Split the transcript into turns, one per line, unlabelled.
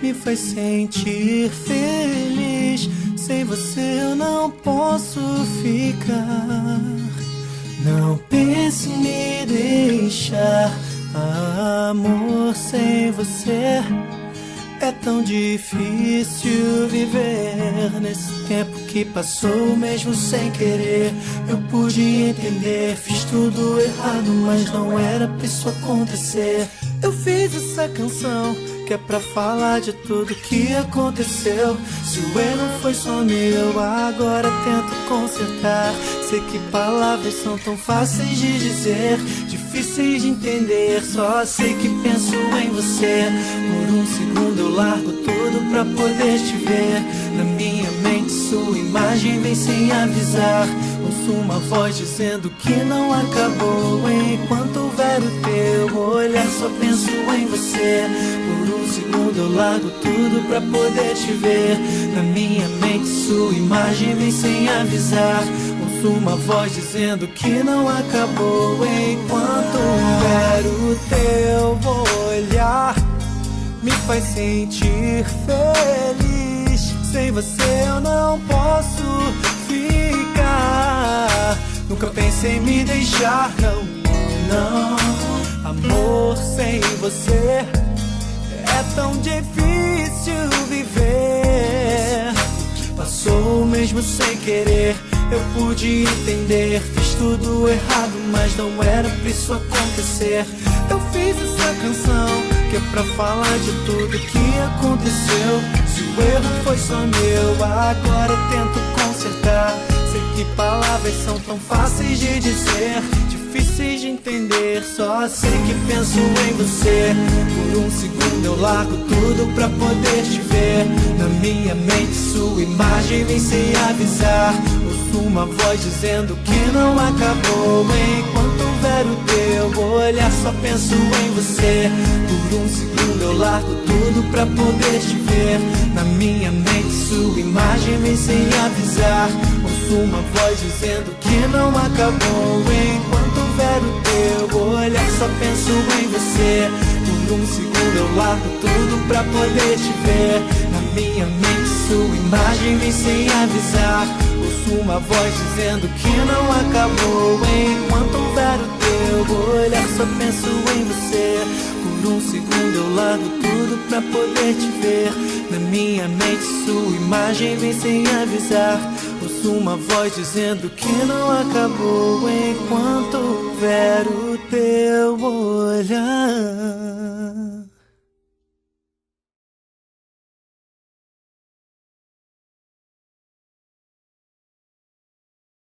me faz sentir feliz. Sem você eu não posso ficar. Não pense em me deixar, amor, sem você é tão difícil viver. Nesse tempo que passou, mesmo sem querer, eu pude entender. Fiz tudo errado, mas não era pra isso acontecer. Eu fiz essa canção que é pra falar de tudo que aconteceu. Se o erro não foi só meu, agora tento consertar. Sei que palavras são tão fáceis de dizer, difíceis de entender. Só sei que penso em você. Por um segundo eu largo tudo pra poder te ver. Na minha mente sua imagem vem sem avisar. Ouço uma voz dizendo que não acabou. Enquanto houver o teu olhar, só penso em você. Por um segundo eu largo tudo pra poder te ver. Na minha mente sua imagem vem sem avisar. Ouço uma voz dizendo que não acabou. Enquanto houver o teu olhar, me faz sentir feliz. Sem você eu não posso ficar. Nunca pensei em me deixar, não, não. Amor, sem você é tão difícil viver. Passou mesmo sem querer, eu pude entender. Fiz tudo errado, mas não era pra isso acontecer. Eu fiz essa canção que é pra falar de tudo que aconteceu. Se o erro foi só meu, agora eu tento consertar. Sei que palavras são tão fáceis de dizer, difíceis de entender. Só sei que penso em você. Por um segundo eu largo tudo pra poder te ver. Na minha mente sua imagem vem sem avisar. Ouço uma voz dizendo que não acabou. Enquanto houver o teu olhar, só penso em você. Por um segundo eu largo tudo pra poder te ver. Na minha mente sua imagem vem sem avisar. Ouço uma voz dizendo que não acabou. Enquanto houver o teu olhar, só penso em você. Por um segundo eu largo tudo pra poder te ver. Na minha mente sua imagem vem sem avisar. Ouço uma voz dizendo que não acabou. Enquanto houver o teu olhar, só penso em você. Por um segundo eu largo tudo pra poder te ver. Na minha mente sua imagem vem sem avisar. Ouço uma voz dizendo que não acabou. Enquanto houver o teu olhar.